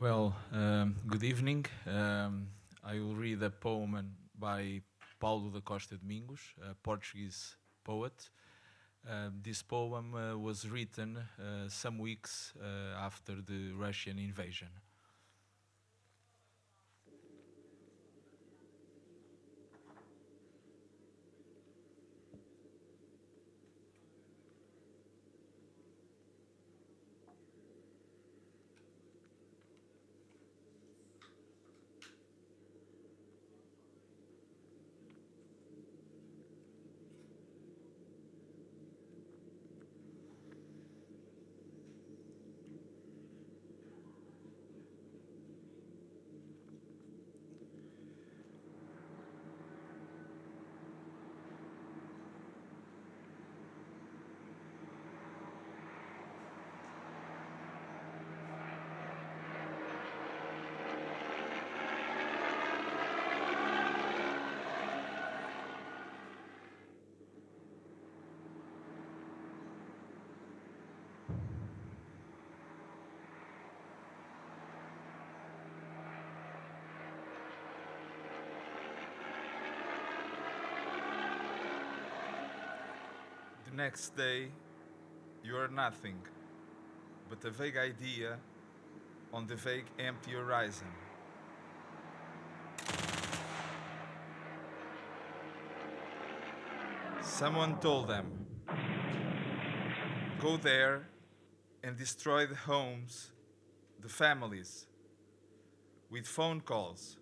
Good evening. I will read a poem by Paulo da Costa Domingos, a Portuguese poet. This poem was written some weeks after the Russian invasion. The next day, you are nothing but a vague idea on the vague empty horizon. Someone told them, go there and destroy the homes, the families, with phone calls.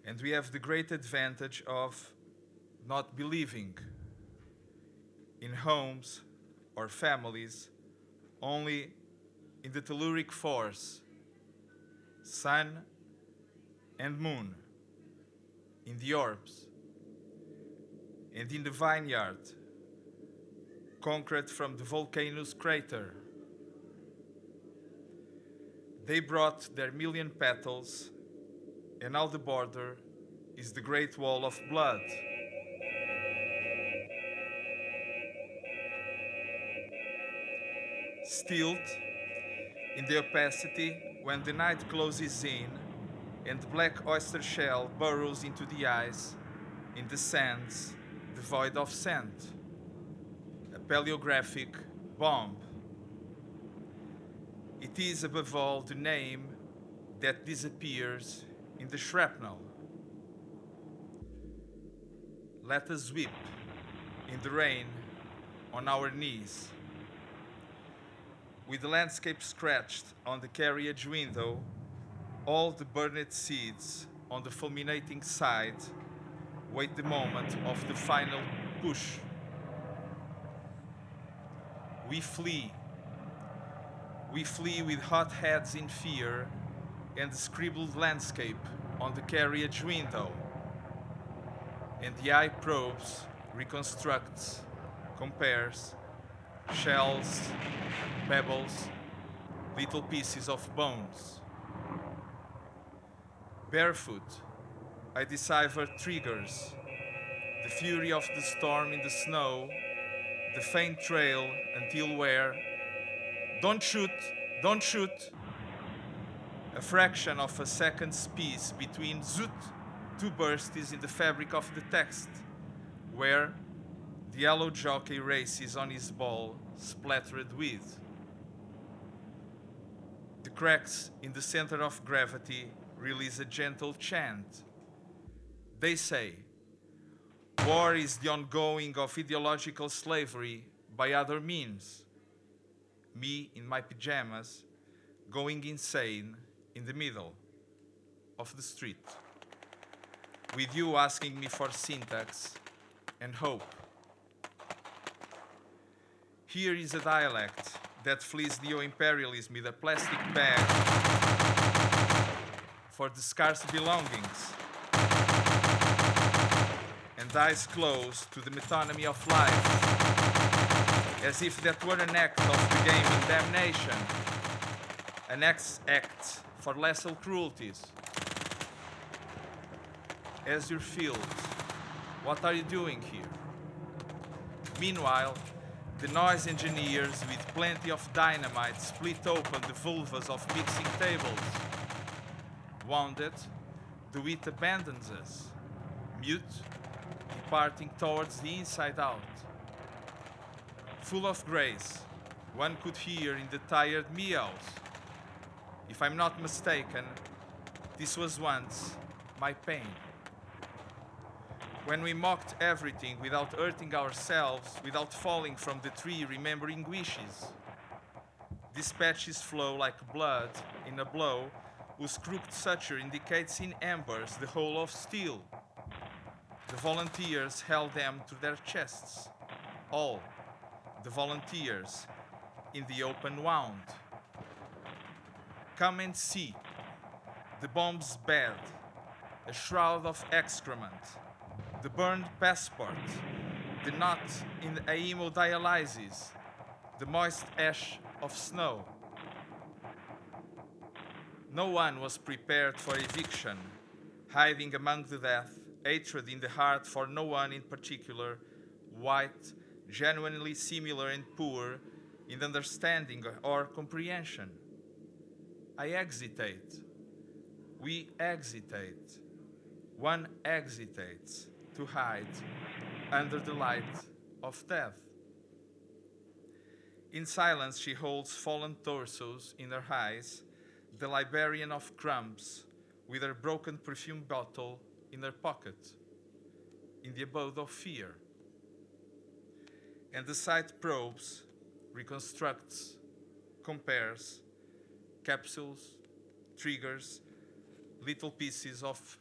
And we have the great advantage of not believing in homes or families, only in the telluric force, sun and moon, in the orbs, and in the vineyard, concrete from the volcano's crater. They brought their million petals, and now the border is the great wall of blood. Stilled in the opacity when the night closes in and the black oyster shell burrows into the ice, in the sands, the void of sand. A paleographic bomb. It is above all the name that disappears in the shrapnel. Let us weep in the rain on our knees. With the landscape scratched on the carriage window, all the burned seeds on the fulminating side wait the moment of the final push. We flee. We flee with hot heads in fear and the scribbled landscape on the carriage window. And the eye probes, reconstructs, compares, shells, pebbles, little pieces of bones. Barefoot, I decipher triggers, the fury of the storm in the snow, the faint trail until where, don't shoot, don't shoot, a fraction of a second's space between zoot, two bursts in the fabric of the text, where the yellow jockey races on his ball splattered with. The cracks in the center of gravity release a gentle chant. They say, war is the ongoing of ideological slavery by other means. Me in my pajamas, going insane in the middle of the street, with you asking me for syntax and hope. Here is a dialect that flees neo-imperialism with a plastic bag for the scarce belongings and eyes closed to the metonymy of life, as if that were an act of the game in damnation, an act for lesser cruelties. As your field, what are you doing here? Meanwhile, The noise engineers with plenty of dynamite split open the vulvas of mixing tables. Wounded, the wit abandons us, mute, departing towards the inside out. Full of grace, one could hear in the tired meows. If I'm not mistaken, this was once my pain. When we mocked everything without hurting ourselves, without falling from the tree remembering wishes. Dispatches flow like blood in a blow whose crooked suture indicates in embers the whole of steel. The volunteers held them to their chests. All the volunteers in the open wound. Come and see the bomb's bed, a shroud of excrement, the burned passport, the knot in the hemodialysis, the moist ash of snow. No one was prepared for eviction, hiding among the death, hatred in the heart for no one in particular, white, genuinely similar and poor in understanding or comprehension. I hesitate. We hesitate. One hesitates to hide under the light of death. In silence, she holds fallen torsos in her eyes, the librarian of crumbs, with her broken perfume bottle in her pocket, in the abode of fear. And the sight probes, reconstructs, compares, capsules, triggers, little pieces of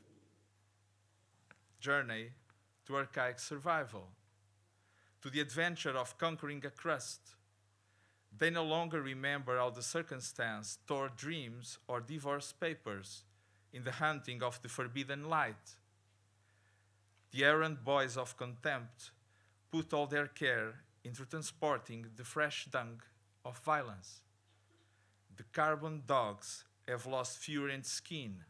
journey to archaic survival, to the adventure of conquering a crust. They no longer remember how the circumstance tore dreams or divorce papers in the hunting of the forbidden light. The errant boys of contempt put all their care into transporting the fresh dung of violence. The carbon dogs have lost fur and skin,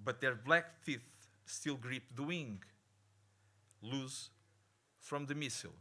but their black teeth still grip the wing, loose from the missile.